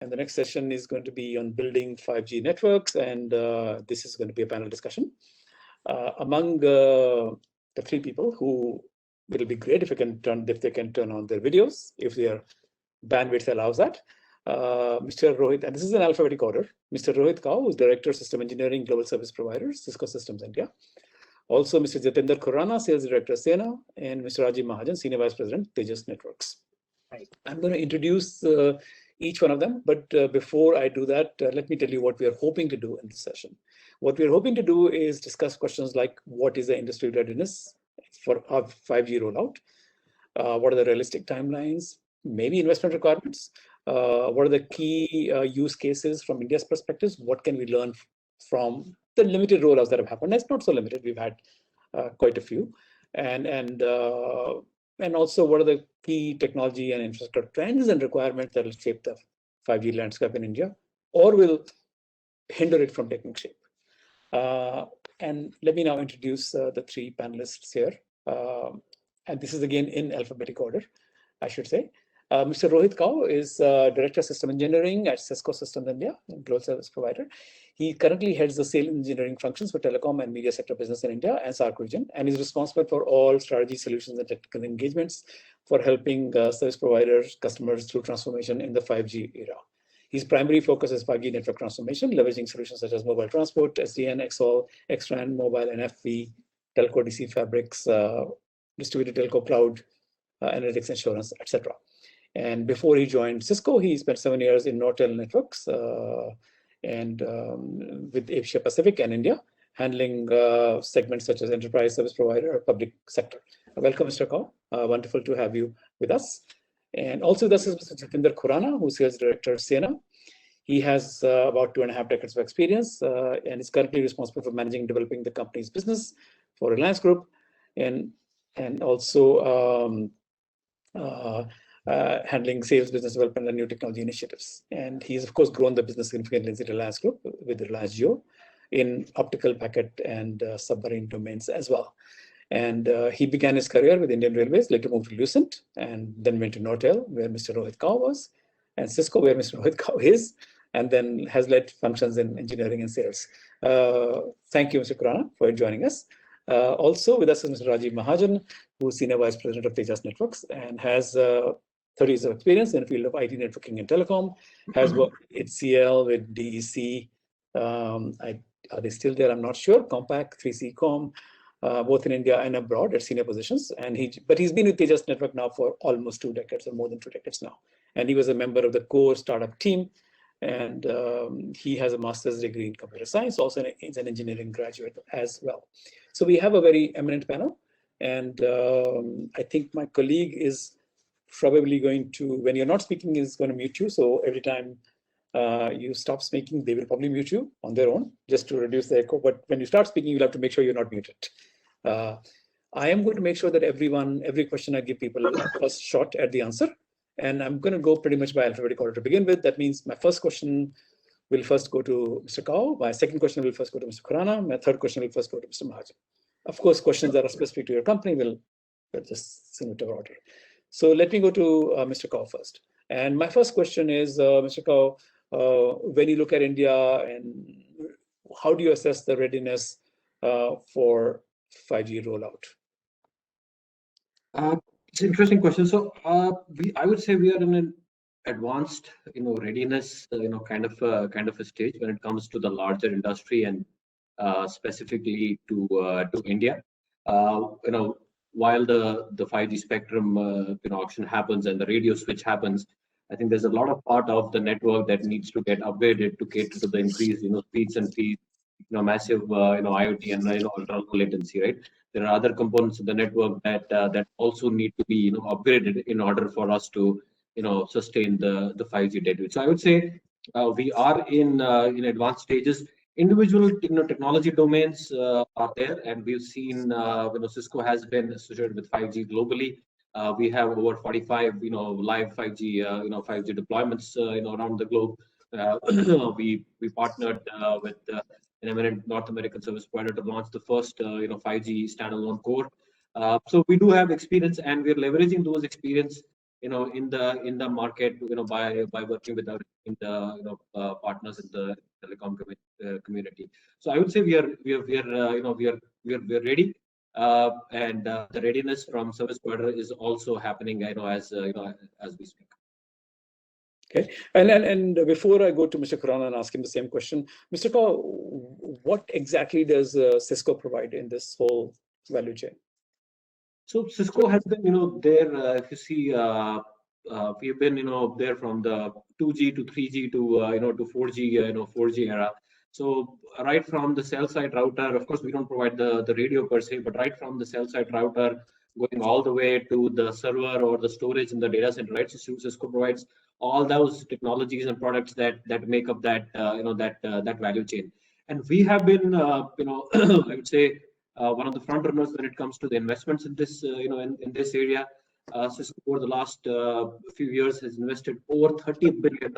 And the next session is going to be on building 5G networks, and this is going to be a panel discussion. Among the three people who will be great if they can turn on their videos, if their bandwidth allows that. Mr. Rohit, and this is an alphabetic order. Mr. Rohit Kao, who's Director of System Engineering, Global Service Provider, Cisco Systems India. Also, Mr. Jatinder Khurana, Sales Director, Sena, and Mr. Rajiv Mahajan, Senior Vice President, Tejas Networks. Right. I'm going to introduce each one of them, but before I do that, let me tell you what we are hoping to do in this session. What we're hoping to do is discuss questions like what is the industry readiness for our 5G rollout? What are the realistic timelines? Maybe investment requirements? What are the key use cases from India's perspectives? What can we learn from the limited rollouts that have happened? It's not so limited. We've had quite a few. And also, what are the key technology and infrastructure trends and requirements that will shape the 5G landscape in India or will hinder it from taking shape? And let me now introduce the three panelists here. And this is again in alphabetic order, I should say. Mr. Rohit Kao is Director of System Engineering at Cisco Systems India, a global service provider. He currently heads the sales engineering functions for telecom and media sector business in India and SAARC region, and is responsible for all strategy solutions and technical engagements for helping service providers, customers through transformation in the 5G era. His primary focus is 5G network transformation, leveraging solutions such as mobile transport, SDN, XOL, XRAN, mobile, NFV, telco DC fabrics, distributed telco cloud, analytics, insurance, etc. And before he joined Cisco, he spent 7 years in Nortel Networks and with Asia Pacific and India, handling segments such as enterprise service provider, public sector. Welcome, Mr. Kao. Wonderful to have you with us. And also with us is Mr. Jatinder Khurana, who's Sales Director of Sena. He has about 2.5 decades of experience and is currently responsible for managing and developing the company's business for Reliance Group and also handling sales, business development, and new technology initiatives. And he's, of course, grown the business significantly in the Reliance Group with Reliance Jio in optical packet and submarine domains as well. And he began his career with Indian Railways, later moved to Lucent, and then went to Nortel, where Mr. Rohit Kao was, and Cisco, where Mr. Rohit Kao is, and then has led functions in engineering and sales. Thank you, Mr. Khurana, for joining us. Also with us is Mr. Rajiv Mahajan, who is Senior Vice President of Tejas Networks and has 30 years of experience in the field of IT networking and telecom, has worked at CL with DEC. Are they still there? I'm not sure. Compaq, 3C.com, both in India and abroad at senior positions. But he's been with Tejas Network now for almost 2 decades or more than 2 decades now. And he was a member of the core startup team. And he has a master's degree in computer science, also is an engineering graduate as well. So we have a very eminent panel. And I think my colleague is probably going to, when you're not speaking, is going to mute you. So every time you stop speaking, they will probably mute you on their own, just to reduce the echo. But when you start speaking, you'll have to make sure you're not muted. I am going to make sure that every question I give people a first shot at the answer. And I'm going to go pretty much by alphabetic order to begin with. That means my first question will first go to Mr. Kao. My second question will first go to Mr. Khurana. My third question will first go to Mr. Mahajan. Of course, questions that are specific to your company will just send it to order. So let me go to Mr. Kao first. And my first question is, Mr. Kao, when you look at India, and how do you assess the readiness for 5G rollout? It's an interesting question. So I would say we are in an advanced, readiness, kind of a stage when it comes to the larger industry and specifically to India. While the 5G spectrum auction happens and the radio switch happens, I think there's a lot of part of the network that needs to get upgraded to cater to the increased speeds and feeds, massive IoT and ultra low latency, right? There are other components of the network that also need to be upgraded in order for us to sustain the 5G deadweight. So I would say we are in advanced stages. Individual technology domains are there, and we've seen Cisco has been associated with 5G globally. We have over 45 live 5G 5G deployments around the globe. We partnered with an eminent North American service provider to launch the first 5G standalone core. So we do have experience, and we're leveraging those experience in the market, by working with our partners in the telecom community. So I would say we are ready, and the readiness from service provider is also happening, as we speak. Okay, and before I go to Mr. Khurana and ask him the same question, Mr. Kaur, what exactly does Cisco provide in this whole value chain? So Cisco has been, there. If you see, we've been, there from the 2G to 3G to, to 4G, 4G era. So right from the cell site router, of course, we don't provide the radio per se, but right from the cell site router going all the way to the server or the storage in the data center, right? So Cisco provides all those technologies and products that make up that, that value chain. And we have been, I would say, one of the front runners when it comes to the investments in this, in this area. Cisco over the last few years has invested over $30 billion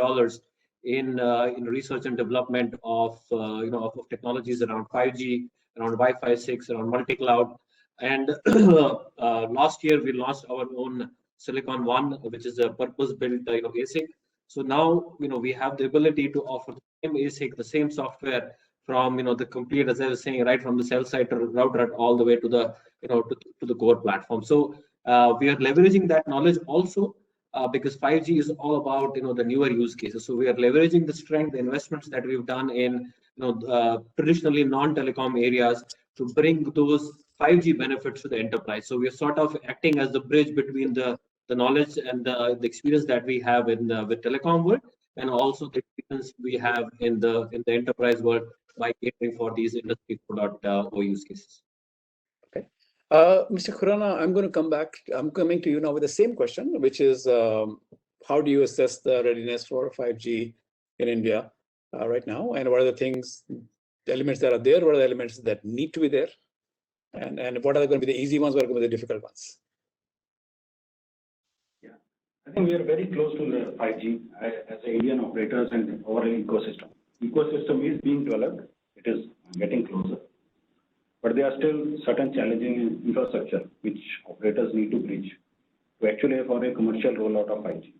in research and development of of technologies around 5G, around Wi-Fi 6, around multi-cloud. And last year we launched our own Silicon One, which is a purpose-built ASIC. So now we have the ability to offer the same ASIC, the same software from the complete, as I was saying, right from the cell site router all the way to the to the core platform. So we are leveraging that knowledge also, because 5G is all about the newer use cases. So we are leveraging the strength, the investments that we've done in traditionally non-telecom areas to bring those 5G benefits to the enterprise. So we are sort of acting as the bridge between the knowledge and the experience that we have in with telecom world, and also the experience we have in the enterprise world by catering for these industry 4.0 use cases. Okay. Mr. Khurana, I'm coming to you now with the same question, which is how do you assess the readiness for 5G in India right now? And what are the elements that are there? What are the elements that need to be there? And what are going to be the easy ones? What are going to be the difficult ones? Yeah, I think we are very close to the 5G as Indian operators and overall ecosystem. Ecosystem is being developed. It is getting closer. But there are still certain challenging infrastructure which operators need to bridge to actually for a commercial rollout of 5G.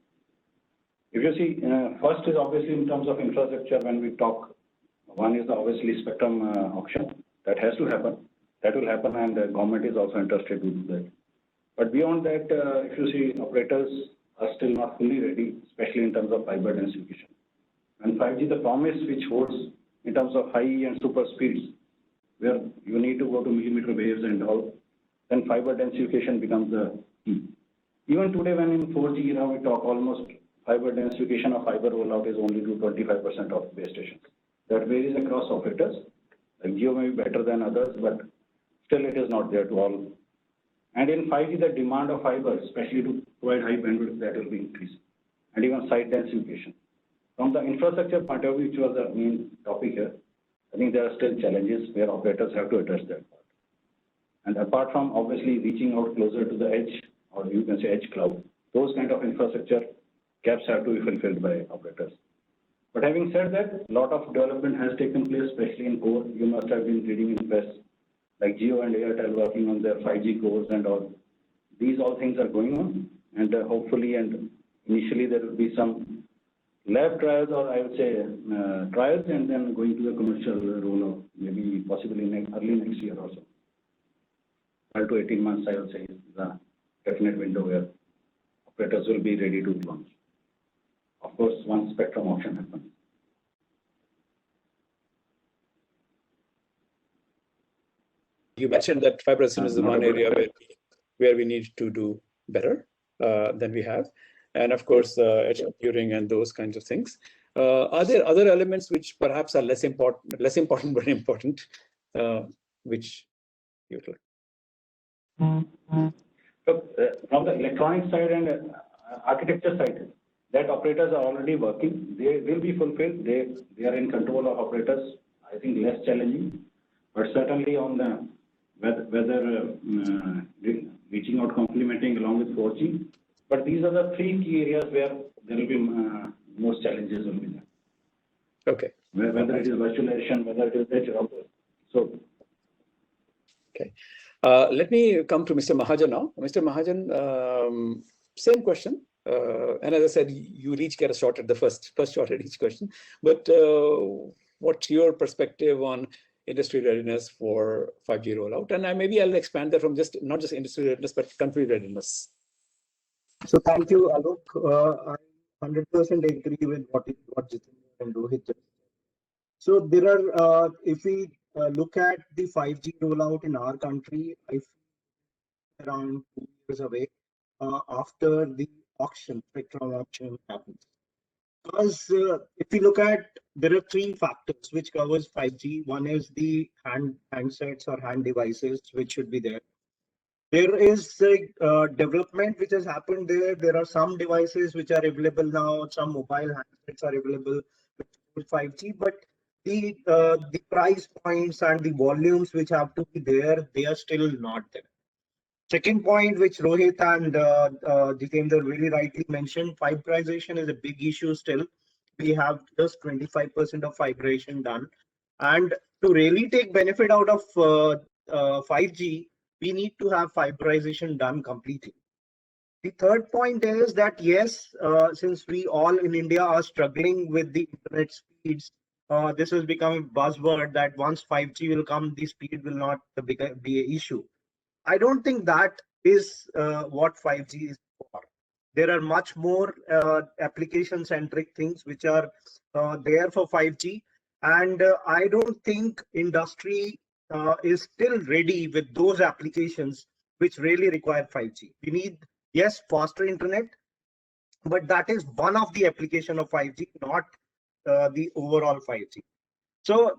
If you see, first is obviously in terms of infrastructure when we talk, one is obviously spectrum auction. That has to happen. That will happen, and the government is also interested to do that. But beyond that, if you see, operators are still not fully ready, especially in terms of fiber densification. And 5G, the promise which holds in terms of high and super speeds, where you need to go to millimeter waves and all, then fiber densification becomes the key. Even today, when in 4G era we talk, almost fiber densification of fiber rollout is only to 25% of base stations. That varies across operators. Like Jio may be better than others, but still it is not there to all. And in 5G, the demand of fiber, especially to provide high bandwidth, that will be increasing. And even site densification. From the infrastructure point of view, which was the main topic here, I think there are still challenges where operators have to address that part. And apart from obviously reaching out closer to the edge, or you can say edge cloud, those kind of infrastructure gaps have to be fulfilled by operators. But having said that, a lot of development has taken place, especially in core. You must have been reading in press, like Jio and Airtel working on their 5G cores and all. These all things are going on, and hopefully, and initially there will be some lab trials, or I would say trials, and then going to the commercial rollout, maybe possibly early next year also. 12 to 18 months, I would say, is the definite window where operators will be ready to launch. Of course, once spectrum auction happens. You mentioned that fiber is the one area where we need to do better than we have. And of course, edge computing and those kinds of things. Are there other elements which perhaps are less important but important, which you would like? From the electronic side and architecture side, that operators are already working. They will be fulfilled. They are in control of operators. I think less challenging, but certainly on the whether reaching out, complementing along with 4G. But these are the three key areas where there will be most challenges will be there. Okay. Whether it is virtualization, whether it is edge router. So. Okay. Let me come to Mr. Mahajan now. Mr. Mahajan, same question. And as I said, you each get a shot at the first shot at each question. But what's your perspective on industry readiness for 5G rollout? And maybe I'll expand that from not just industry readiness, but country readiness. So thank you, Alok. I 100% agree with what Jitendra and Rohit just said. So there are, if we look at the 5G rollout in our country, I feel around 2 years away after the spectrum auction happens. Because if we look at, there are three factors which covers 5G. One is the handsets or hand devices, which should be there. There is a development which has happened there. There are some devices which are available now. Some mobile handsets are available with 5G, but the price points and the volumes which have to be there, they are still not there. Second point, which Rohit and Jitendra very rightly mentioned, fiberization is a big issue still. We have just 25% of fiberization done. And to really take benefit out of 5G, we need to have fiberization done completely. The third point is that, yes, since we all in India are struggling with the internet speeds, this has become a buzzword that once 5G will come, the speed will not be an issue. I don't think that is what 5G is for. There are much more application-centric things which are there for 5G. And I don't think industry is still ready with those applications which really require 5G. We need, yes, faster internet, but that is one of the application of 5G, not the overall 5G. So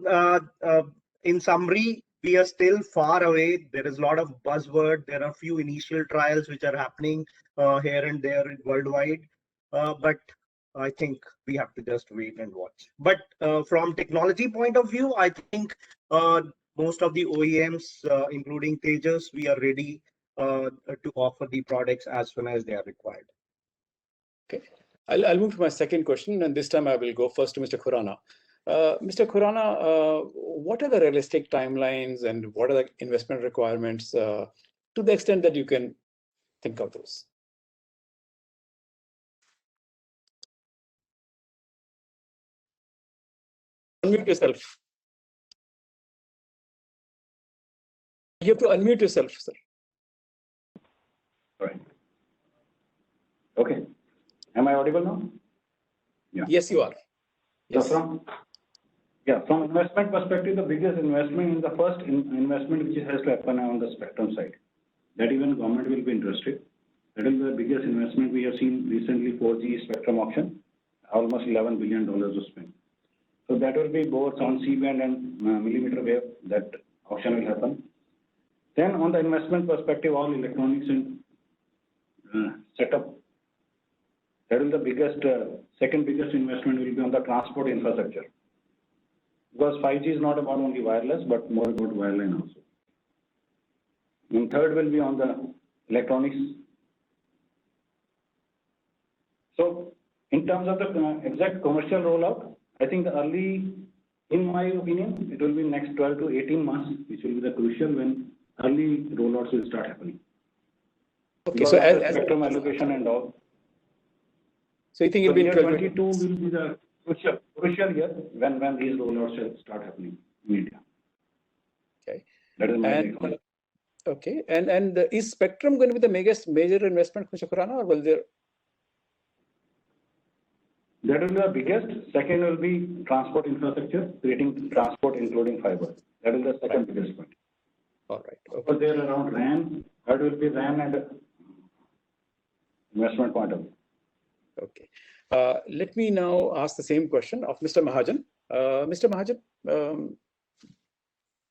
in summary, we are still far away. There is a lot of buzzword. There are few initial trials which are happening here and there worldwide. But I think we have to just wait and watch. But from technology point of view, I think most of the OEMs, including Tejas, we are ready to offer the products as soon as they are required. Okay, I'll move to my second question, and this time I will go first to Mr. Khurana. Mr. Khurana, what are the realistic timelines and what are the investment requirements to the extent that you can think of those? Unmute yourself. You have to unmute yourself, sir. Right. Okay. Am I audible now? Yeah. Yes, you are. Yes. So from investment perspective, the biggest investment is the first investment which has to happen on the spectrum side. That even government will be interested. That is the biggest investment we have seen recently, 4G spectrum auction, almost $11 billion to spend. So that will be both on C-band and millimeter wave, that auction will happen. Then on the investment perspective, all electronics and setup, that is the biggest, second biggest investment will be on the transport infrastructure. Because 5G is not about only wireless, but more about wireline also. And third will be on the electronics. So in terms of the exact commercial rollout, I think the early, in my opinion, it will be next 12 to 18 months, which will be the crucial when early rollouts will start happening. Okay, so as spectrum allocation and all. So you think it'll be 2022 will be the crucial year when these rollouts will start happening in India. Okay. That is my okay, and is spectrum going to be the major investment, Mr. Khurana, or will there? That will be the biggest. Second will be transport infrastructure, creating transport including fiber. That is the second biggest point. All right. Okay. But there around RAN, that will be RAN and investment point of view. Okay. Let me now ask the same question of Mr. Mahajan. Mr. Mahajan,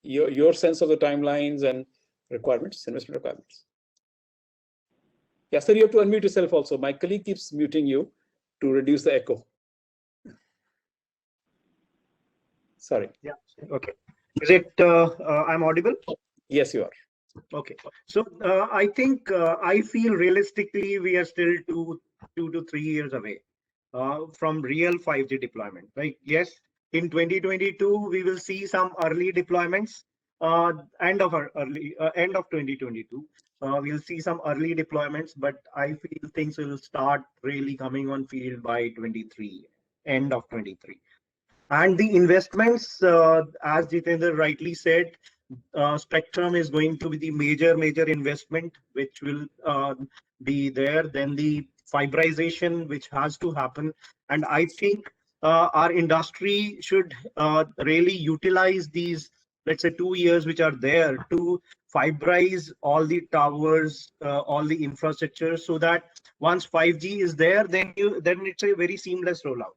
your sense of the timelines and requirements, investment requirements. Yeah, sir, you have to unmute yourself also. My colleague keeps muting you to reduce the echo. Sorry. Yeah. Okay. Is it? I'm audible? Yes, you are. Okay. So I think I feel realistically we are still two to 3 years away from real 5G deployment. Right? Yes. In 2022 we will see some early deployments. End of 2022. We'll see some early deployments, but I feel things will start really coming on field by 23, end of 23. And the investments, as Jitendra rightly said, spectrum is going to be the major investment which will be there. Then the fiberization which has to happen, and I think our industry should really utilize these, let's say, 2 years which are there to fiberize all the towers, all the infrastructure, so that once 5G is there, then it's a very seamless rollout.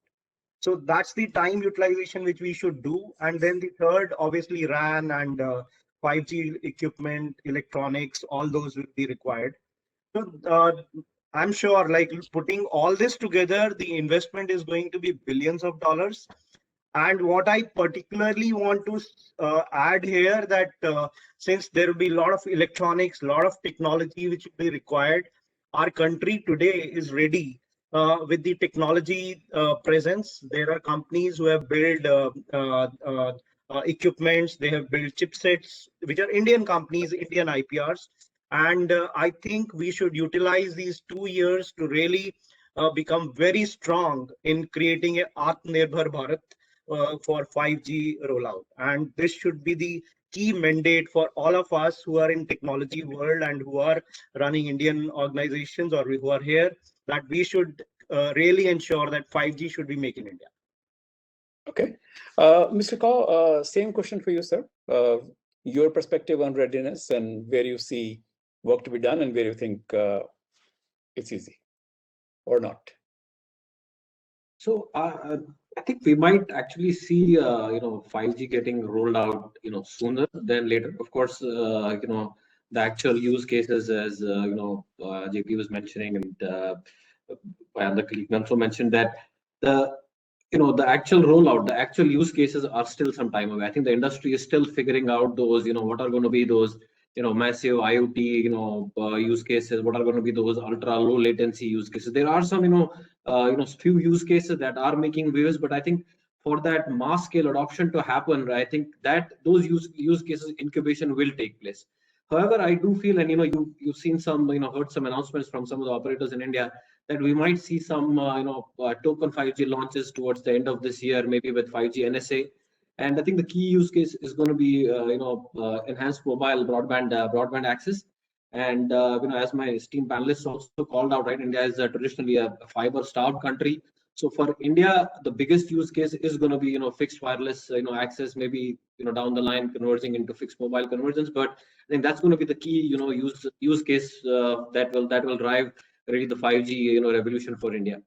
So that's the time utilization which we should do. And then the third, obviously, RAN and 5G equipment, electronics, all those will be required. So I'm sure, like, putting all this together, the investment is going to be billions of dollars. And what I particularly want to add here, that since there will be a lot of electronics, a lot of technology which will be required, our country today is ready with the technology presence. There are companies who have built equipments, they have built chipsets, which are Indian companies, Indian IPRs. And I think we should utilize these 2 years to really become very strong in creating a Atmanirbhar Bharat for 5G rollout. And this should be the key mandate for all of us who are in technology world and who are running Indian organizations or who are here, that we should really ensure that 5G should be made in India. Okay. Mr. Kaur, same question for you, sir. Your perspective on readiness and where you see work to be done and where you think it's easy or not. So I think we might actually see 5G getting rolled out sooner than later. Of course, the actual use cases, as JP was mentioning, and the colleague also mentioned, that the the actual rollout, the actual use cases are still some time away. I think the industry is still figuring out those, what are going to be those, massive IoT, use cases. What are going to be those ultra low latency use cases? There are some, few use cases that are making waves, but I think for that mass scale adoption to happen, I think that those use cases incubation will take place. However, I do feel, and you've seen some, heard some announcements from some of the operators in India, that we might see some, token 5G launches towards the end of this year, maybe with 5G NSA. And I think the key use case is going to be, enhanced mobile broadband access. And as my esteemed panelists also called out, right, India is traditionally a fiber-starved country. So for India, the biggest use case is going to be, fixed wireless, access, maybe, down the line converging into fixed mobile convergence. But I think that's going to be the key, use case that will drive really the 5G, revolution for India.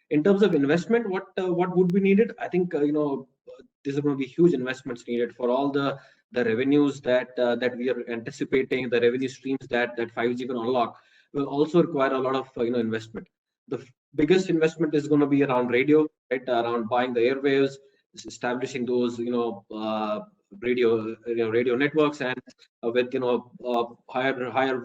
In terms of investment, what would be needed? I think there's going to be huge investments needed for all the revenues that we are anticipating. The revenue streams that 5G will unlock will also require a lot of investment. The biggest investment is going to be around radio, right? Around buying the airwaves, establishing those radio networks, and with higher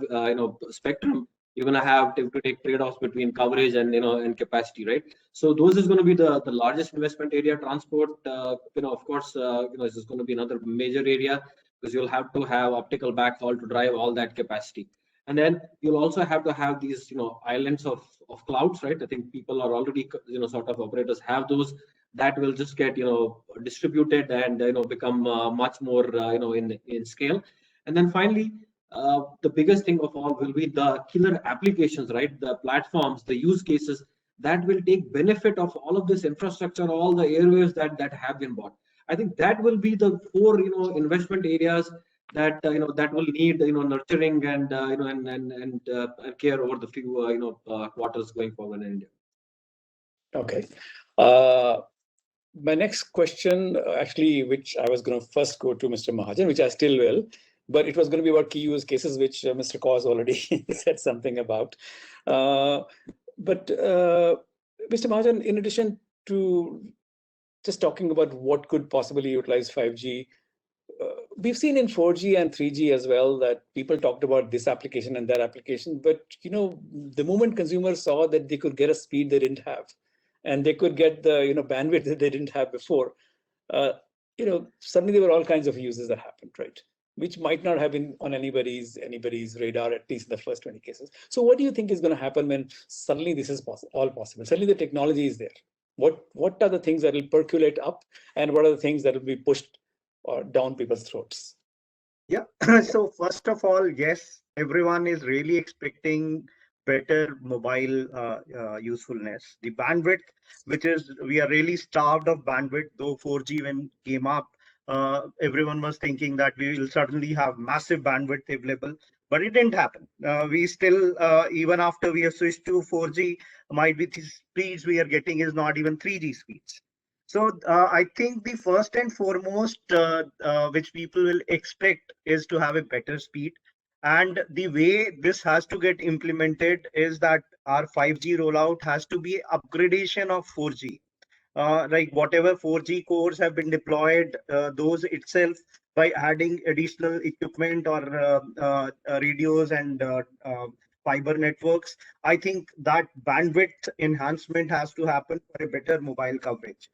spectrum, you're going to have to take trade-offs between coverage and and capacity, right? So those is going to be the largest investment area. Transport, of course, this is going to be another major area, because you'll have to have optical backhaul to drive all that capacity. And then you'll also have to have these islands of clouds, right? I think people are already sort of operators have those, that will just get distributed and become much more in scale. And then finally, the biggest thing of all will be the killer applications, right? The platforms, the use cases that will take benefit of all of this infrastructure, all the airwaves that have been bought. I think that will be the four investment areas that that will need nurturing and and care over the few quarters going forward in India. Okay. My next question, actually, which I was going to first go to Mr. Mahajan, which I still will, but it was going to be about key use cases, which Mr. Kaur already said something about. But Mr. Mahajan, in addition to just talking about what could possibly utilize 5G, we've seen in 4G and 3G as well that people talked about this application and that application, but the moment consumers saw that they could get a speed they didn't have, and they could get the bandwidth that they didn't have before, suddenly there were all kinds of uses that happened, right? which might not have been on anybody's radar, at least in the first 20 cases. So what do you think is going to happen when suddenly this is all possible? Suddenly the technology is there. What are the things that will percolate up, and what are the things that will be pushed down people's throats? Yeah. So first of all, yes, everyone is really expecting better mobile usefulness. The bandwidth, which is, we are really starved of bandwidth, though 4G when came up, everyone was thinking that we will suddenly have massive bandwidth available, but it didn't happen. We still, even after we have switched to 4G, might be the speeds we are getting is not even 3G speeds. So I think the first and foremost which people will expect is to have a better speed. And the way this has to get implemented is that our 5G rollout has to be upgradation of 4G. Like whatever 4G cores have been deployed, those itself by adding additional equipment or radios and fiber networks, I think that bandwidth enhancement has to happen for a better mobile coverage.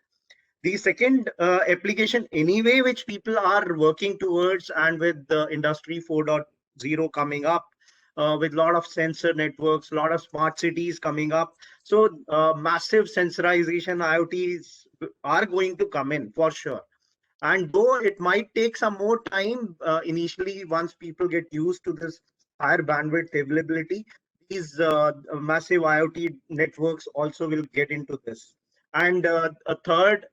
The second application anyway, which people are working towards, and with the industry 4.0 coming up, with a lot of sensor networks, a lot of smart cities coming up. So massive sensorization IoTs are going to come in for sure. And though it might take some more time initially, once people get used to this higher bandwidth availability, these massive IoT networks also will get into this. And a third,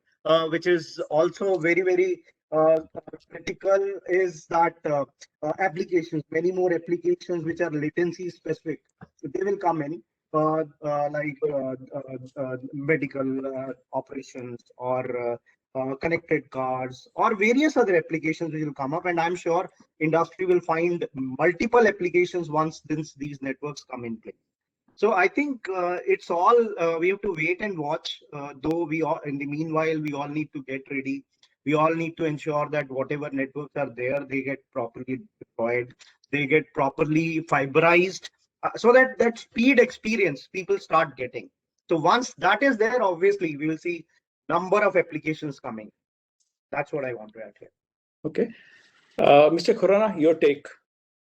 which is also very, very critical, is that applications, many more applications which are latency specific, they will come in. Medical operations, or connected cars, or various other applications which will come up, and I'm sure industry will find multiple applications once these networks come in play. So I think it's all we have to wait and watch. Though we all, in the meanwhile, we all need to get ready. We all need to ensure that whatever networks are there, they get properly deployed, they get properly fiberized, so that that speed experience people start getting. So once that is there, obviously we will see number of applications coming. That's what I want to add here. Okay, Mr. Khurana, your take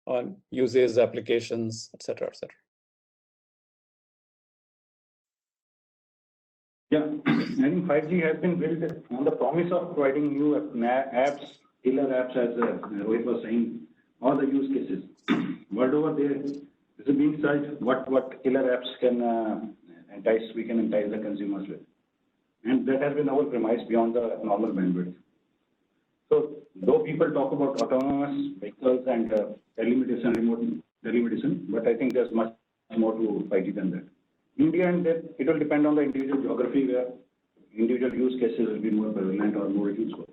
on uses, applications, etc., etc. Yeah, I think 5G has been built on the promise of providing new apps, killer apps, as Rohit was saying, all the use cases. World over there, this is being searched what killer apps can we can entice the consumers with. And that has been our premise beyond the normal bandwidth. So, though people talk about autonomous vehicles and telemedicine, remote telemedicine, but I think there's much more to 5G than that. India, and that it will depend on the individual geography where individual use cases will be more prevalent or more useful.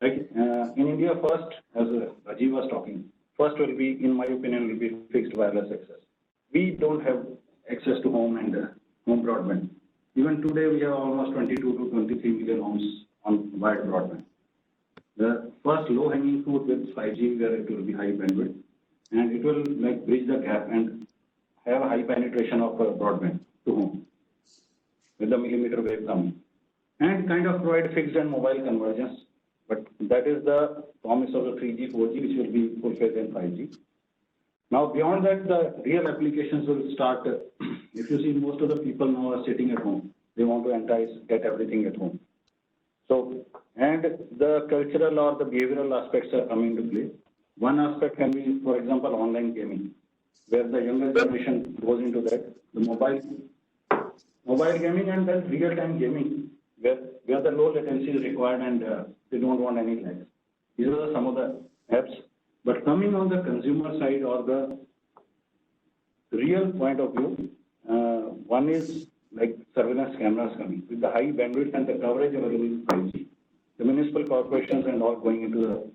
Like in India, first, as Rajiv was talking, first will be, in my opinion, will be fixed wireless access. We don't have access to home and home broadband. Even today, we have almost 22 to 23 million homes on wired broadband. The first low-hanging fruit with 5G, where it will be high bandwidth, and it will like bridge the gap and have a high penetration of broadband to home with the millimeter wave coming, and kind of provide fixed and mobile convergence. But that is the promise of the 3G, 4G, which will be fulfilled in 5G. Now, beyond that, the real applications will start. If you see, most of the people now are sitting at home. They want to get everything at home. So, and the cultural or the behavioral aspects are coming into play. One aspect can be, for example, online gaming, where the younger generation goes into that, the mobile gaming, and then real-time gaming, where the low latency is required and they don't want any lags. These are some of the apps. But coming on the consumer side or the real point of view, one is like surveillance cameras coming with the high bandwidth and the coverage available in 5G. The municipal corporations and all going into the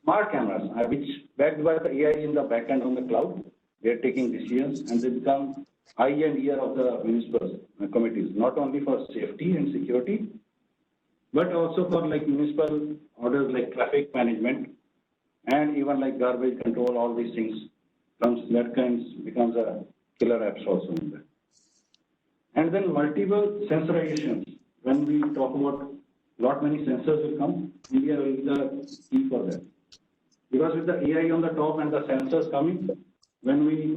smart cameras, which backed by the AI in the back end on the cloud, they are taking decisions and they become eye and ear of the municipal committees, not only for safety and security, but also for like municipal orders like traffic management and even like garbage control, all these things becomes a killer apps also in that. And then multiple sensorizations. When we talk about many sensors will come, India will be the key for that. Because with the AI on the top and the sensors coming, when we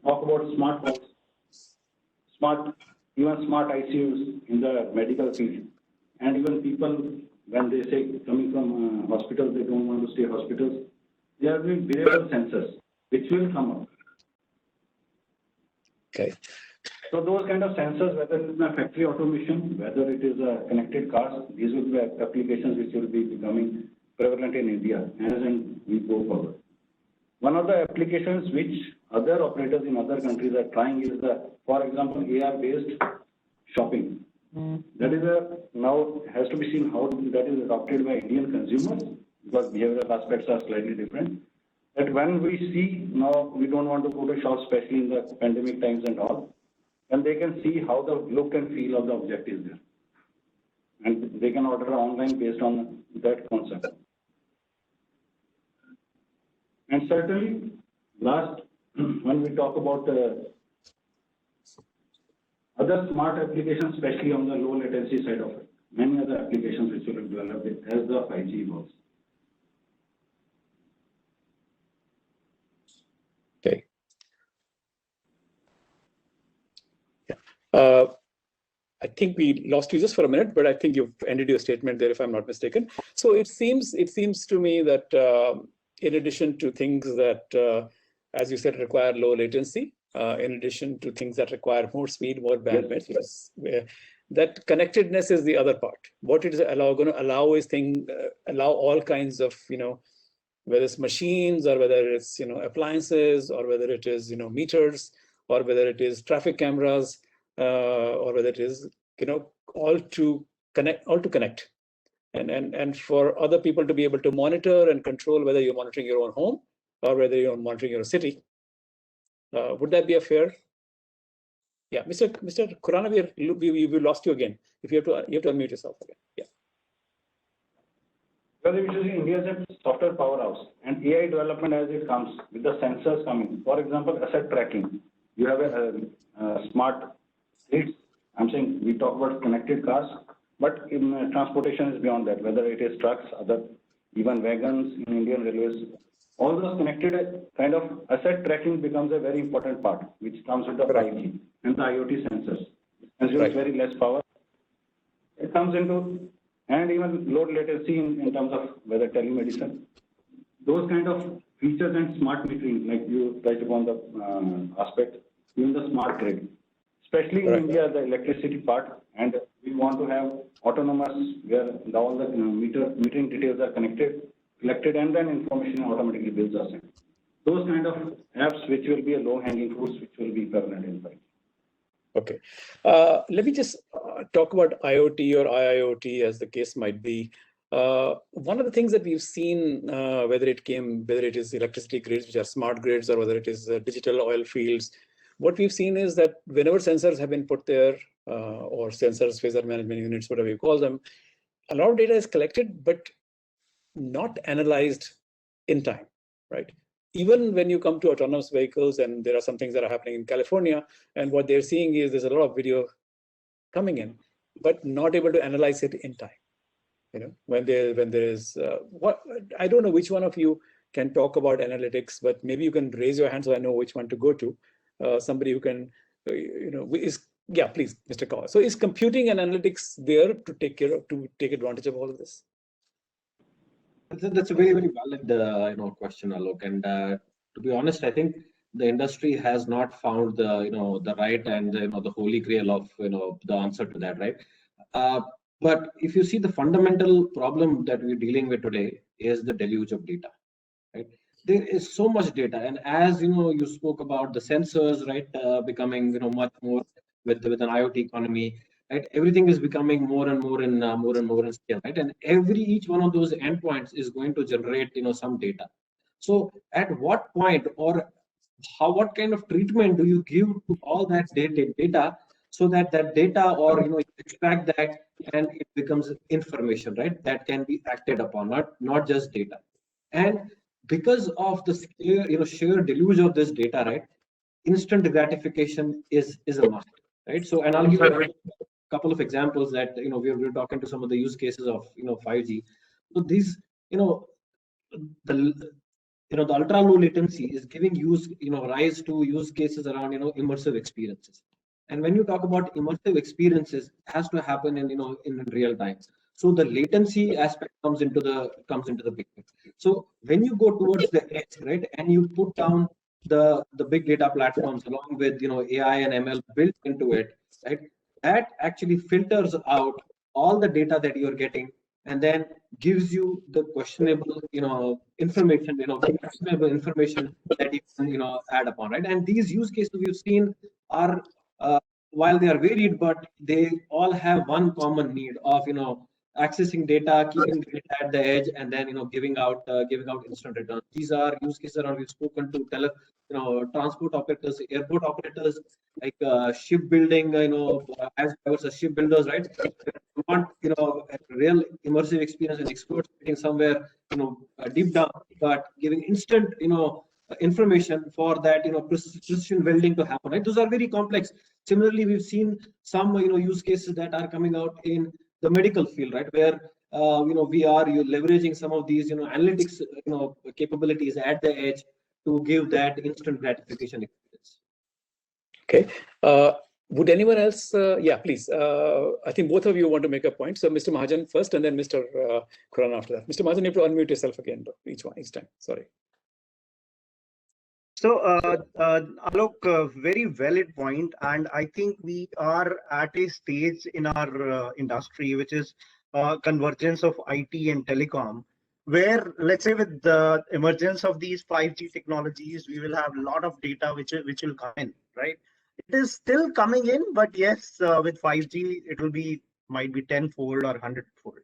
talk about smart homes, even smart ICUs in the medical field, and even people, when they say coming from hospitals, they don't want to stay hospitals, they are doing wearable sensors, which will come up. Okay. So those kind of sensors, whether it is a factory automation, whether it is a connected cars, these will be applications which will be becoming prevalent in India as and we go forward. One of the applications which other operators in other countries are trying is for example, AR-based shopping. That is now has to be seen how that is adopted by Indian consumers, because behavioral aspects are slightly different. That when we see now, we don't want to go to shop, especially in the pandemic times and all, and they can see how the look and feel of the object is there. And they can order online based on that concept. And certainly, last, when we talk about other smart applications, especially on the low latency side of it, many other applications which will develop as the 5G evolves. Okay. Yeah. I think we lost you just for a minute, but I think you've ended your statement there, if I'm not mistaken. So it seems to me that in addition to things that, as you said, require low latency, in addition to things that require more speed, more bandwidth, that connectedness is the other part. What it is going to allow is allow all kinds of, whether it's machines or whether it's appliances or whether it is meters or whether it is traffic cameras. Or whether it is all to connect and for other people to be able to monitor and control whether you're monitoring your own home or whether you're monitoring your city. Would that be a fair? Yeah, Mr. Khurana, we lost you again. If you have to unmute yourself again. Yeah. Because if you see, India is a software powerhouse, and AI development as it comes with the sensors coming. For example, asset tracking. You have a smart fleets. I'm saying we talk about connected cars, but in transportation is beyond that. Whether it is trucks, even wagons in Indian railways, all those connected kind of asset tracking becomes a very important part, which comes with the 5G and the IoT sensors. Consumes very less power. It comes into, and even low latency in terms of whether telemedicine. Those kind of features and smart metering, like you touched upon the aspect, even the smart grid. Especially in India, the electricity part, and we want to have autonomous, where all the metering details are collected, and then information automatically bills are sent. Those kind of apps, which will be a low-hanging fruits, which will be permanent in 5G. Okay. Let me just talk about IoT or IIoT, as the case might be. One of the things that we've seen, whether it is electricity grids, which are smart grids, or whether it is digital oil fields, what we've seen is that whenever sensors have been put there, or sensors, phasor management units, whatever you call them, a lot of data is collected, but not analyzed in time, right? Even when you come to autonomous vehicles, and there are some things that are happening in California, and what they're seeing is there's a lot of video coming in, but not able to analyze it in time. When there is what I don't know which one of you can talk about analytics, but maybe you can raise your hand so I know which one to go to. Somebody who can, yeah, please, Mr. Kaur. So is computing and analytics there to take advantage of all of this? That's a very, very valid question, Alok. And to be honest, I think the industry has not found the right and the holy grail of the answer to that, right? But if you see, the fundamental problem that we're dealing with today is the deluge of data, right? There is so much data, and as you spoke about the sensors, right, becoming much more with an IoT economy. Right, everything is becoming more and more in scale, right? And each one of those endpoints is going to generate some data. So at what point, or what kind of treatment do you give to all that data, so that data, or you extract that and it becomes information, right? That can be acted upon, not just data. And because of the sheer deluge of this data, right? Instant gratification is a must, right? So, and I'll give you a couple of examples that we're talking to some of the use cases of 5G. So these the the ultra low latency is giving rise to use cases around immersive experiences. And when you talk about immersive experiences, it has to happen in real time. So the latency aspect comes into the picture. So when you go towards the edge, right, and you put down the big data platforms along with AI and ML built into it, right, that actually filters out all the data that you're getting, and then gives you the questionable questionable information that you can add upon, right? And these use cases we've seen are while they are varied, but they all have one common need of accessing data, keeping the data at the edge, and then giving out instant returns. These are use cases around. We've spoken to transport operators, airport operators, like shipbuilding, as versus shipbuilders, right? You want a real immersive experience and experts sitting somewhere deep down, but giving instant information for that precision welding to happen, right? Those are very complex. Similarly, we've seen some use cases that are coming out in the medical field, right, where we are leveraging some of these analytics capabilities at the edge to give that instant gratification experience. Okay. Would anyone else? Yeah, please. I think both of you want to make a point. So Mr. Mahajan first, and then Mr. Khurana after that. Mr. Mahajan, you have to unmute yourself again, though, each time. Sorry. So, Alok, very valid point, and I think we are at a stage in our industry, which is convergence of IT and telecom, where, let's say, with the emergence of these 5G technologies, we will have a lot of data which will come in, right? It is still coming in, but yes, with 5G, it will might be tenfold or 100-fold.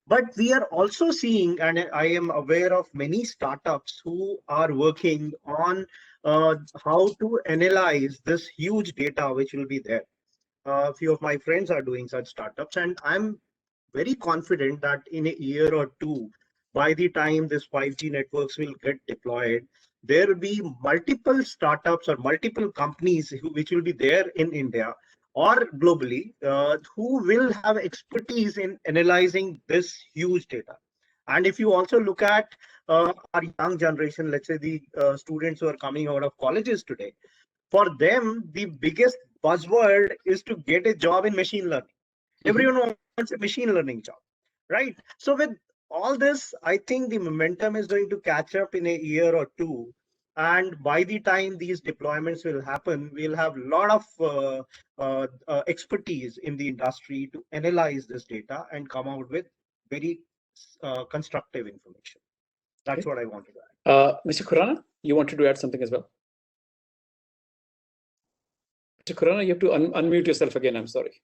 But we are also seeing, and I am aware of many startups who are working on how to analyze this huge data which will be there. A few of my friends are doing such startups, and I'm very confident that in a year or two, by the time this 5G networks will get deployed, there will be multiple startups or multiple companies which will be there in India or globally who will have expertise in analyzing this huge data. And if you also look at our young generation, let's say the students who are coming out of colleges today, for them, the biggest buzzword is to get a job in machine learning. Everyone wants a machine learning job, right? So with all this, I think the momentum is going to catch up in a year or two. And by the time these deployments will happen, we'll have a lot of expertise in the industry to analyze this data and come out with very constructive information. That's what I wanted to add. Mr. Khurana, you wanted to add something as well? Mr. Khurana, you have to unmute yourself again. I'm sorry.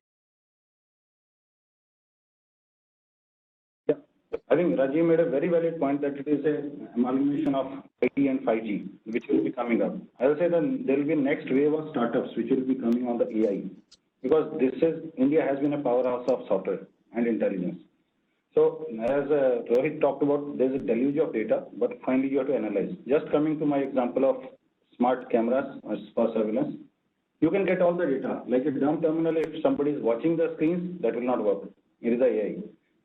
Yeah, I think Rajiv made a very valid point that it is an amalgamation of IT and 5G, which will be coming up. I will say that there will be a next wave of startups which will be coming on the AI, because India has been a powerhouse of software and intelligence. So as Rohit talked about, there's a deluge of data, but finally you have to analyze. Just coming to my example of smart cameras for surveillance, you can get all the data. Like a dumb terminal, if somebody is watching the screens, that will not work. It is the AI.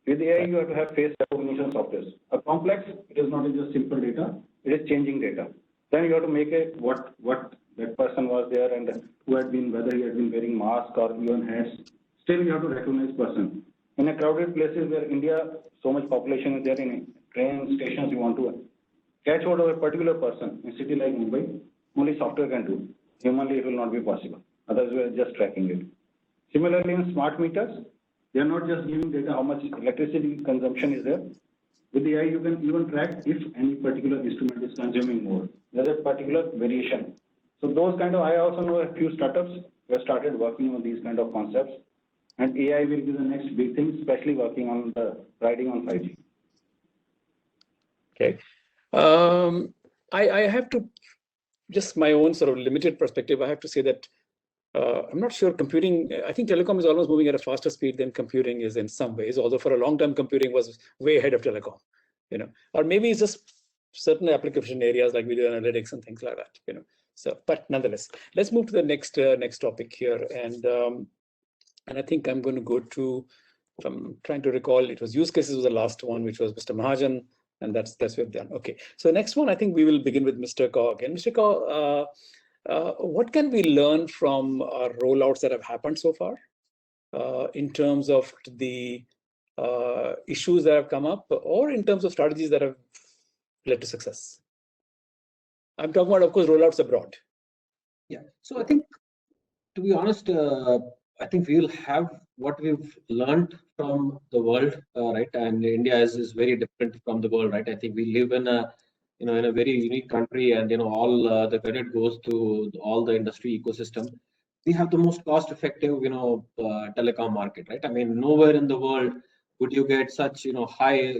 With AI, you have to have face recognition software. A complex, it is not just simple data, it is changing data. Then you have to make a what that person was there and who had been, whether he had been wearing mask or even hats. Still, you have to recognize person. In a crowded places where India, so much population is there, in train stations, you want to catch hold of a particular person. In a city like Mumbai, only software can do. Humanly, it will not be possible. Otherwise, we are just tracking it. Similarly, in smart meters, they are not just giving data how much electricity consumption is there. With the AI, you can even track if any particular instrument is consuming more. There's a particular variation. So those kind of, I also know a few startups who have started working on these kind of concepts. And AI will be the next big thing, especially working on riding on 5G. Okay. I have to, just my own sort of limited perspective, I have to say that I'm not sure computing, I think telecom is almost moving at a faster speed than computing is in some ways, although for a long time computing was way ahead of telecom, or maybe it's just certain application areas like video analytics and things like that, So, but nonetheless, let's move to the next topic here. And I think I'm going to go to, if I'm trying to recall, it was use cases was the last one, which was Mr. Mahajan. And that's what we've done. Okay. So next one, I think we will begin with Mr. Kaur again. Mr. Kaur, what can we learn from rollouts that have happened so far in terms of the issues that have come up, or in terms of strategies that have led to success? I'm talking about, of course, rollouts abroad. Yeah. So I think, to be honest, I think we'll have what we've learned from the world, right? And India is very different from the world, right? I think we live in a in a very unique country, and all the credit goes to all the industry ecosystem. We have the most cost-effective, telecom market, right? I mean, nowhere in the world would you get such high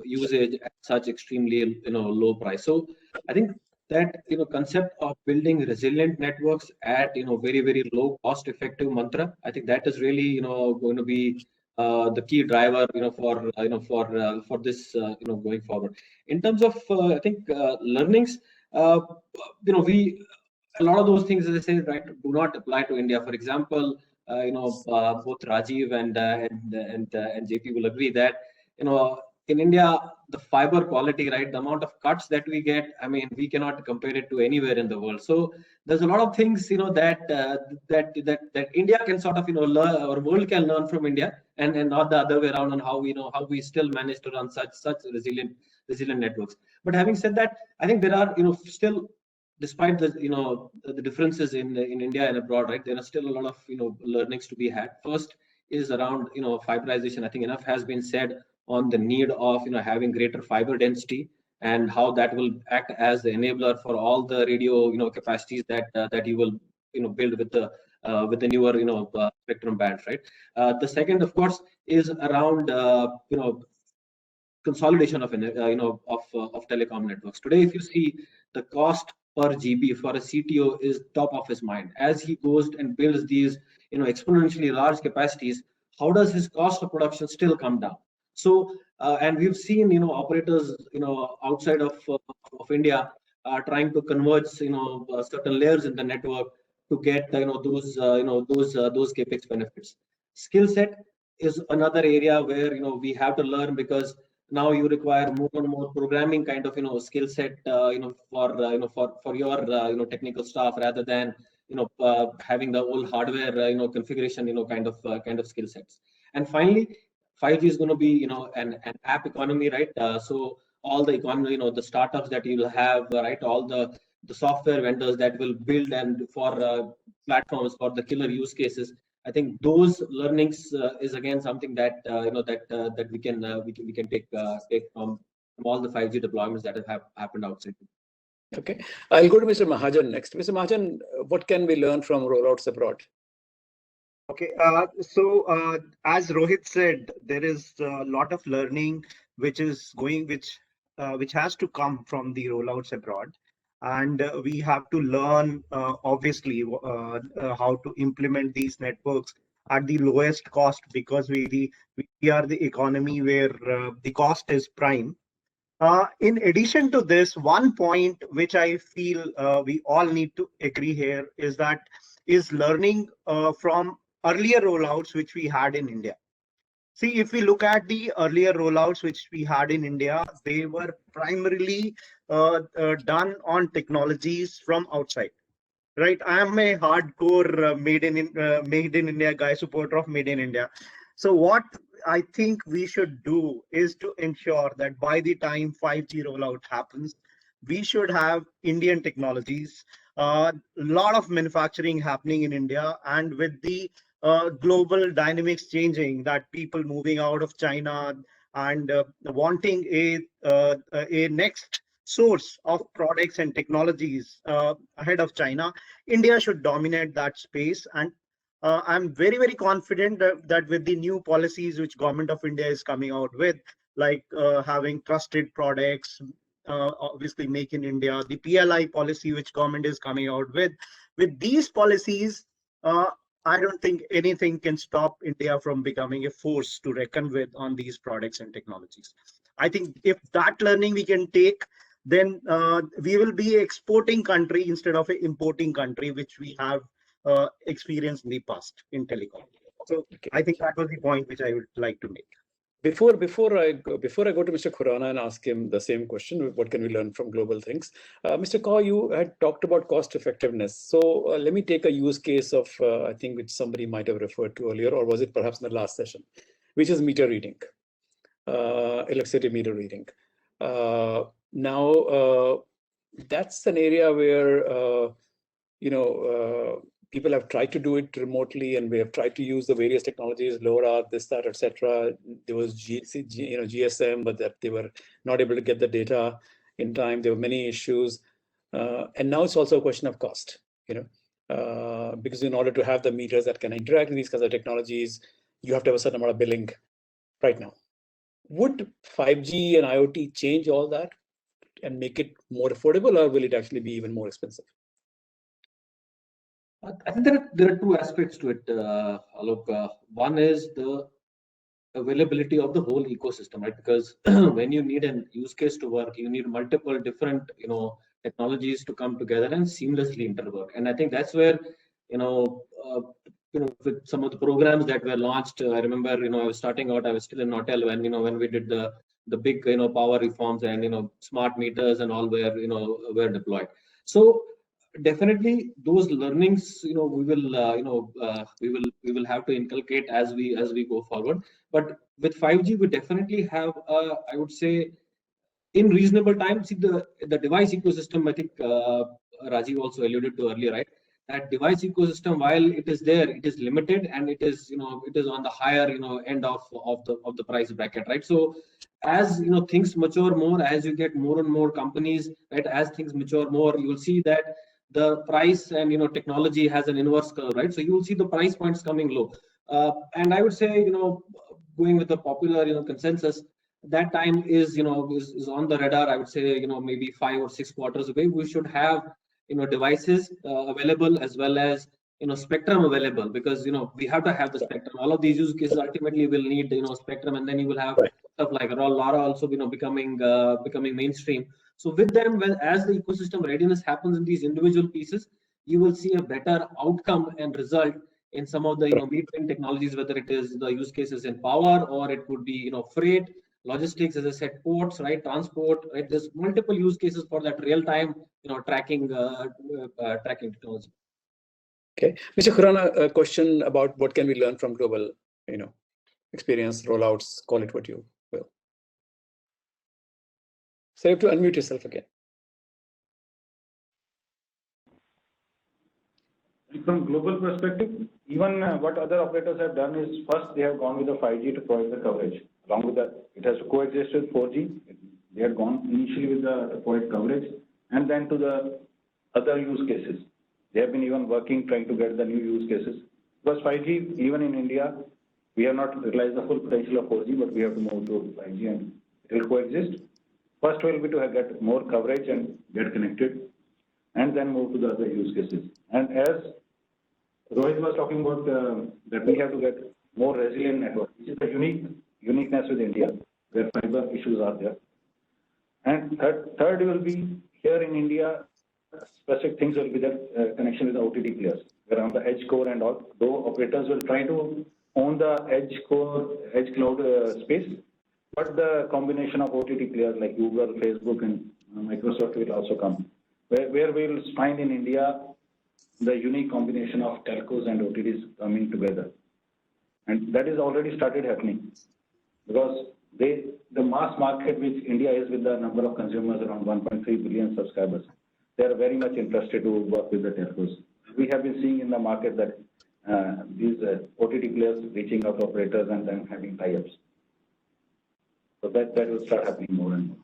usage at such extremely low price. So I think that concept of building resilient networks at very very low cost effective mantra, I think that is really going to be the key driver for this going forward. In terms of I think learnings, we a lot of those things, as I say, right, do not apply to India. For example, both Rajiv and JP will agree that in India, the fiber quality, right, the amount of cuts that we get, I mean, we cannot compare it to anywhere in the world. So there's a lot of things, that India can sort of, learn, or world can learn from India, and not the other way around, on how we still manage to run such resilient networks. But having said that, I think there are, still, despite the differences in India and abroad, right, there are still a lot of learnings to be had. First is around fiberization. I think enough has been said on the need of having greater fiber density, and how that will act as the enabler for all the radio capacities that you will build with the newer spectrum bands, right? The second, of course, is around consolidation of of telecom networks. Today, if you see, the cost per GB for a CTO is top of his mind. As he goes and builds these exponentially large capacities, how does his cost of production still come down? So and we've seen operators outside of India trying to converge certain layers in the network to get those capex benefits. Skill set is another area where we have to learn, because now you require more and more programming kind of skill set for your technical staff, rather than having the old hardware configuration kind of skill sets. And finally, 5G is going to be an app economy, right? So all the economy, the startups that you will have, right, all the software vendors that will build and for platforms for the killer use cases. I think those learnings is again something that that we can take from all the 5G deployments that have happened outside. Okay, I'll go to Mr. Mahajan next. Mr. Mahajan, what can we learn from rollouts abroad? Okay, as Rohit said, there is a lot of learning which has to come from the rollouts abroad, and we have to learn obviously how to implement these networks at the lowest cost, because we are the economy where the cost is prime. In addition to this, one point which I feel we all need to agree here is learning from earlier rollouts which we had in India. See, if we look at the earlier rollouts which we had in India, they were primarily done on technologies from outside. Right, I am a hardcore made in India guy, supporter of made in India. So what I think we should do is to ensure that by the time 5G rollout happens, we should have Indian technologies, a lot of manufacturing happening in India, and with the global dynamics changing, that people moving out of China and wanting a next source of products and technologies ahead of China, India should dominate that space. And I'm very, very confident that with the new policies which government of India is coming out with, like having trusted products, obviously make in India, the PLI policy which government is coming out with these policies, I don't think anything can stop India from becoming a force to reckon with on these products and technologies. I think if that learning we can take, then we will be exporting country instead of an importing country, which we have experienced in the past in telecom. So Okay. I think that was the point which I would like to make. Before I go to Mr. Khurana and ask him the same question, what can we learn from global things? Mr. Kaur, you had talked about cost effectiveness. So let me take a use case of I think which somebody might have referred to earlier, or was it perhaps in the last session, which is meter reading, electricity meter reading. Now that's an area where people have tried to do it remotely, and we have tried to use the various technologies, LoRa, this, that, etc. There was GSM, but that they were not able to get the data in time. There were many issues, and now it's also a question of cost. Because in order to have the meters that can interact with these kinds of technologies, you have to have a certain amount of billing right now. Would 5G and IoT change all that and make it more affordable, or will it actually be even more expensive? I think there are two aspects to it, Alok. One is the availability of the whole ecosystem, right? Because when you need a use case to work, you need multiple different technologies to come together and seamlessly interwork. And I think that's where with some of the programs that were launched, I remember I was starting out, I was still in Hotel when we did the big power reforms, and smart meters and all were deployed. So definitely those learnings we will have to inculcate as we go forward. But with 5G we definitely have I would say in reasonable time. See, the device ecosystem, I think Rajiv also alluded to earlier, right? That device ecosystem, while it is there, it is limited, and it is it is on the higher end of the price bracket, right? So as things mature more, as you get more and more companies, right, as things mature more, you will see that the price and technology has an inverse curve, right? So you will see the price points coming low, and I would say going with the popular consensus, that time is is on the radar. I would say maybe 5 or 6 quarters away. We should have devices available, as well as spectrum available, because we have to have the spectrum. All of these use cases ultimately will need spectrum, and then you will have stuff like LoRa also becoming mainstream. So with them, as the ecosystem readiness happens in these individual pieces, you will see a better outcome and result in some of the metering technologies, whether it is the use cases in power, or it would be freight, logistics, as I said, ports, right, transport, right. There's multiple use cases for that real-time tracking technology. Okay, Mr. Khurana, a question about what can we learn from global experience, rollouts, call it what you will. So you have to unmute yourself again. From global perspective, even what other operators have done is, first they have gone with the 5G to provide the coverage. Along with that, it has to coexist with 4G. They had gone initially with the provide coverage, and then to the other use cases. They have been even working, trying to get the new use cases. Because 5G, even in India, we have not realized the full potential of 4G, but we have to move to 5G, and it will coexist. First will be to get more coverage and get connected, and then move to the other use cases. And as Rohit was talking about, that we have to get more resilient network, which is the uniqueness with India, where fiber issues are there. And third will be here in India, specific things will be the connection with the OTT players, where on the edge core and all, though operators will try to own the edge cloud space, but the combination of OTT players like Google, Facebook, and Microsoft will also come, where we will find in India the unique combination of telcos and OTTs coming together. And that is already started happening, because the mass market which India is, with the number of consumers around 1.3 billion subscribers, they are very much interested to work with the telcos. We have been seeing in the market that these OTT players reaching out to operators and then having tie-ups. So that will start happening more and more.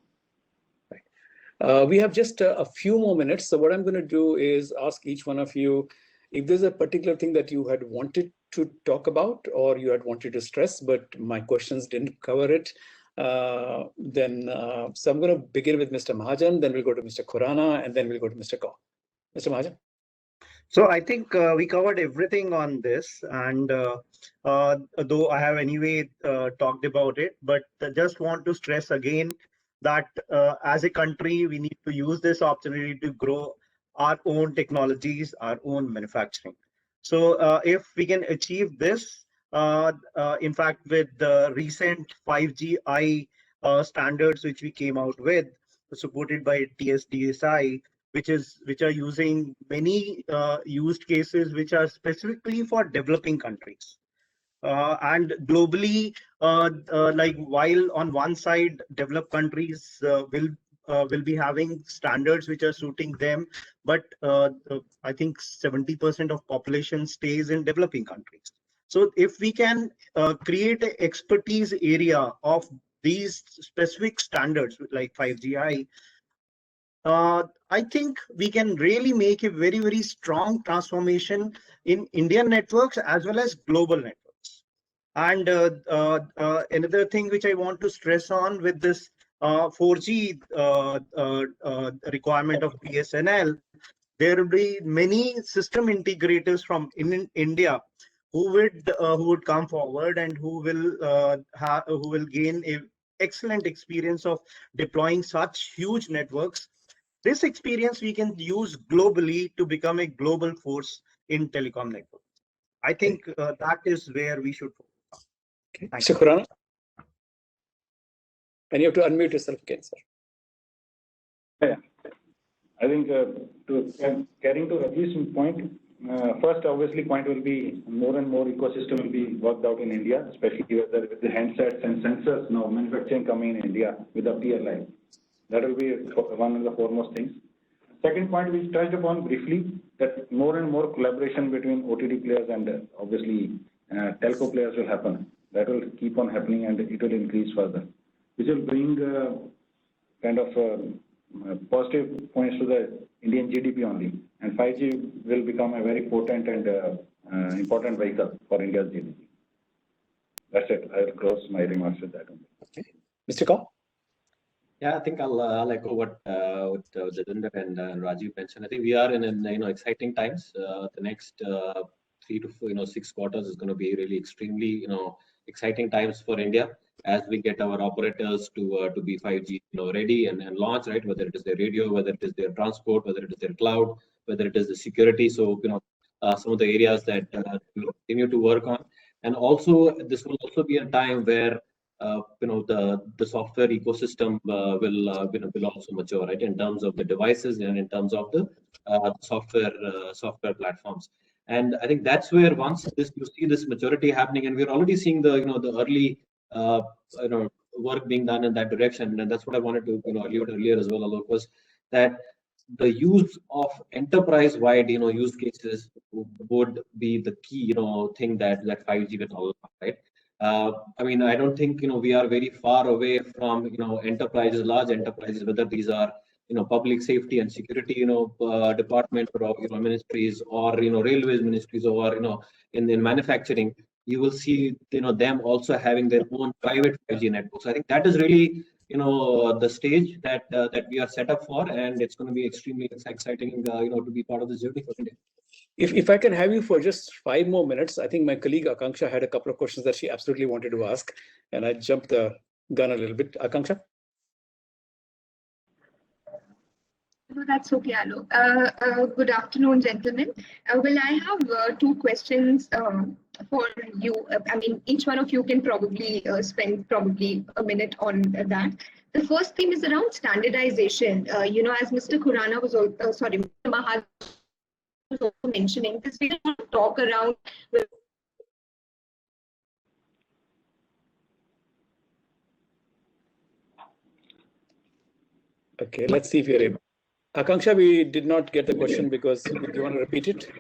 We have just a few more minutes. So what I'm going to do is ask each one of you if there's a particular thing that you had wanted to talk about, or you had wanted to stress, but my questions didn't cover it. So I'm going to begin with Mr. Mahajan, then we'll go to Mr. Khurana, and then we'll go to Mr. Kaur. Mr. Mahajan. So I think we covered everything on this, and though I have anyway talked about it, but just want to stress again that as a country, we need to use this opportunity to grow our own technologies, our own manufacturing. So if we can achieve this, in fact, with the recent 5GI standards which we came out with, supported by TSDSI, which are using many used cases which are specifically for developing countries. And globally, like while on one side developed countries will be having standards which are suiting them, but I think 70% of population stays in developing countries. So if we can create an expertise area of these specific standards like 5GI, I think we can really make a very, very strong transformation in Indian networks as well as global networks. And another thing which I want to stress on with this 4G requirement of BSNL, there will be many system integrators from in India who would come forward and who will gain a excellent experience of deploying such huge networks. This experience we can use globally to become a global force in telecom network. I think that is where we should focus on. Okay. Thank Mr. you. Khurana? And you have to unmute yourself again, sir. Yeah. I think carrying to Rajish's point, first obviously point will be more and more ecosystem will be worked out in India, especially with the handsets and sensors now manufacturing coming in India with the PLI. That will be one of the foremost things. Second point we touched upon briefly, that more and more collaboration between OTT players and obviously telco players will happen. That will keep on happening and it will increase further, which will bring kind of positive points to the Indian GDP only. And 5G will become a very potent and important vehicle for India's GDP. That's it. I'll close my remarks with that. Okay. Mr. Kaur? Yeah, I think I'll echo what Jatinder and Rajiv mentioned. I think we are in exciting times. The next 3 to 6 quarters is going to be really extremely exciting times for India as we get our operators to be 5G ready and launch, right? Whether it is their radio, whether it is their transport, whether it is their cloud, whether it is the security. So some of the areas that we will continue to work on, and also this will also be a time where the software ecosystem will also mature, right, in terms of the devices and in terms of the software platforms. And I think that's where once you see this maturity happening, and we're already seeing the early work being done in that direction, and that's what I wanted to allude earlier as well, Alok, was that the use of enterprise-wide use cases would be the key thing that 5G will all about, right? I mean, I don't think we are very far away from enterprises, large enterprises, whether these are public safety and security department or ministries, or railways ministries, or in manufacturing. You will see them also having their own private 5G networks. I think that is really the stage that we are set up for, and it's going to be extremely exciting to be part of this journey for India. If I can have you for just 5 more minutes, I think my colleague Akanksha had a couple of questions that she absolutely wanted to ask, and I jumped the gun a little bit. Akanksha? No, that's okay, Alok. Good afternoon, gentlemen. Well, I have 2 questions for you. I mean, each one of you can probably spend a minute on that. The first theme is around standardization. As Mr. Khurana was also, Mr. Mahal was also mentioning, this we don't talk around. Okay, let's see if you're able. Akanksha, we did not get the question because, do you want to repeat it?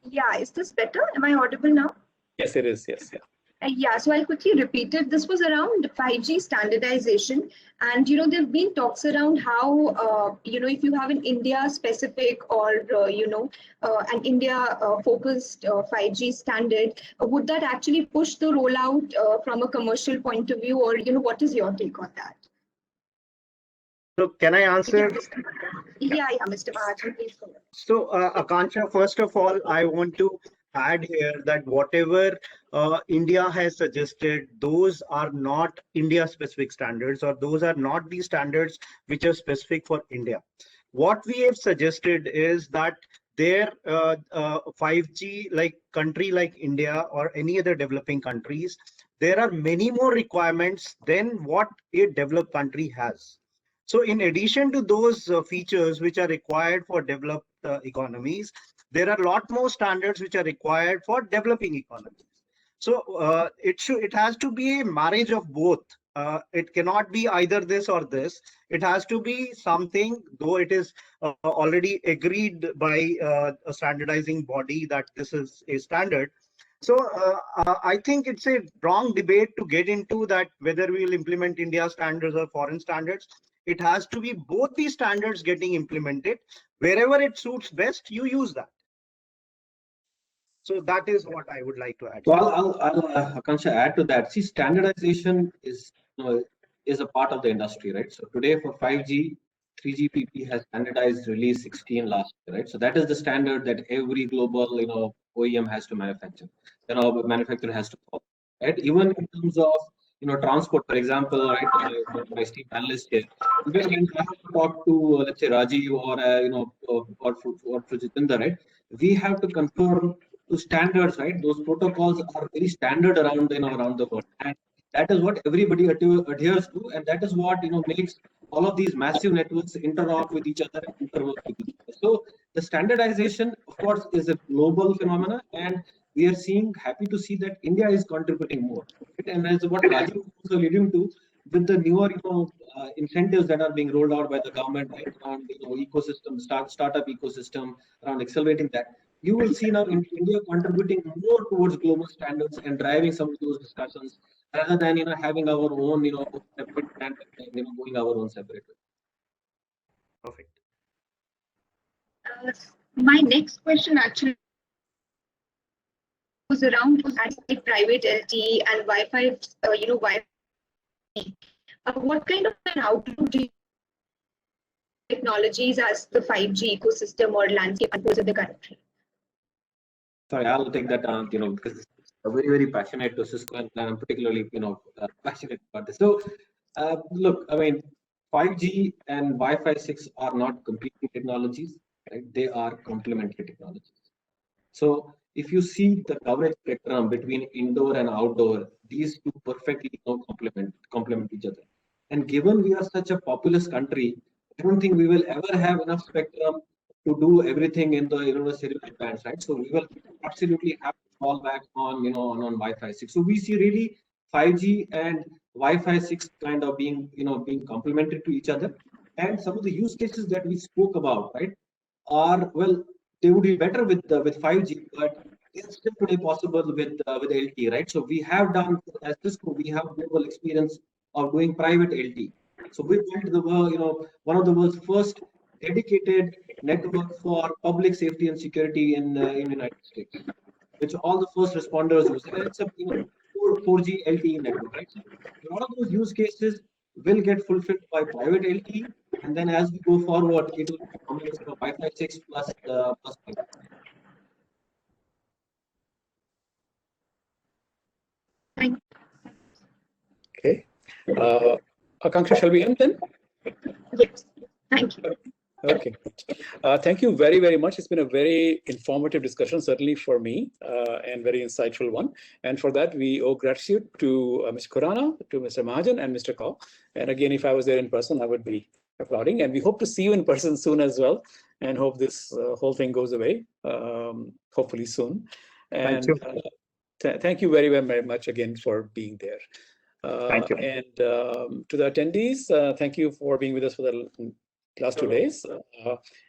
Yeah, is this better? Am I audible now? Yes, it is. Yes. Yeah. Yeah, so I'll quickly repeat it. This was around 5G standardization, and there have been talks around how if you have an India specific or an India focused 5G standard, would that actually push the rollout from a commercial point of view, or what is your take on that? So can I answer? Yeah, Mr. Mahajan, please go ahead. So Akanksha, first of all, I want to add here that whatever India has suggested, those are not India specific standards, or those are not the standards which are specific for India. What we have suggested is that their 5G, like country like India or any other developing countries, there are many more requirements than what a developed country has. So in addition to those features which are required for developed economies, there are a lot more standards which are required for developing economies. So it has to be a marriage of both. It cannot be either this or this. It has to be something, though it is already agreed by a standardizing body that this is a standard. So I think it's a wrong debate to get into that whether we will implement India standards or foreign standards. It has to be both these standards getting implemented. Wherever it suits best, you use that. So that is what I would like to add. So I'll Akansha, add to that. See, standardization is a part of the industry, right? So today for 5G, 3GPP has standardized release 16 last year, right? So that is the standard that every global, OEM has to manufacture. Manufacturer has to follow, right? Even in terms of, transport, for example, right? My esteemed analyst here, even when I have to talk to, let's say, Rajiv or Jitendra, right? We have to conform to standards, right? Those protocols are very standard around around the world, and that is what everybody adheres to, and that is what makes all of these massive networks interlock with each other and interwork with each other. So the standardization, of course, is a global phenomena, and we are happy to see that India is contributing more. Right? And as what Rajiv was also alluding to, with the newer incentives that are being rolled out by the government, right, around ecosystem, startup ecosystem, around accelerating that, you will see now in India contributing more towards global standards and driving some of those discussions rather than having our own separate and going our own separate way. Perfect. My next question actually was around private LTE and Wi-Fi. Wi-Fi. What kind of an outlook do you technologies as the 5G ecosystem or landscape unfolds in the country? Sorry, I'll take that on, because it's very, very passionate to Cisco, and I'm particularly, passionate about this. So, look, I mean, 5G and Wi-Fi 6 are not competing technologies, right? They are complementary technologies. So, if you see the coverage spectrum between indoor and outdoor, these two perfectly complement each other. And given we are such a populous country, I don't think we will ever have enough spectrum to do everything in the cellular bands, right? So we will absolutely have to fall back on on Wi-Fi 6. So we see really 5G and Wi-Fi 6 kind of being being complementary to each other. And some of the use cases that we spoke about, right, are, well, they would be better with 5G, but it's still today possible with LTE, right? So we have done, as Cisco, we have global experience of doing private LTE. So we built the one of the world's first dedicated network for public safety and security in United States, which all the first responders use. And it's a 4G LTE network, right? So a lot of those use cases will get fulfilled by private LTE, and then as we go forward, it will be a combination of Wi-Fi 6 plus 5G. Thank Okay. Akanksha, shall we end then? Yes. Thank you. Okay. Thank you very, very much. It's been a very informative discussion, certainly for me, and very insightful one. And for that, we owe gratitude to Mr. Khurana, to Mr. Mahajan, and Mr. Kaur. And again, if I was there in person, I would be applauding. And we hope to see you in person soon as well, and hope this whole thing goes away, hopefully soon. And Thank you. Thank you very, very much again for being there. Thank you. And to the attendees, thank you for being with us for the last 2 days.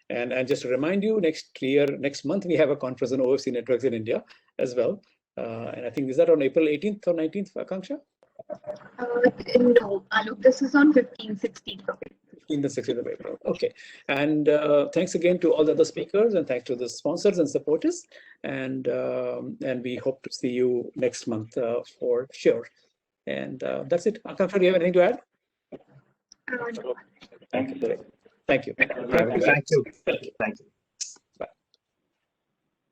And just to remind you, next month, we have a conference on OFC networks in India as well. And I think, is that on April 18th or 19th, Akanksha? No, Alok, this is on 15th, 16th of April. 15th and 16th of April. Okay. And thanks again to all the other speakers, and thanks to the sponsors and supporters. And we hope to see you next month for sure. And that's it. Akanksha, do you have anything to add? No. Thank you. Thank you. Thank you. Thank you.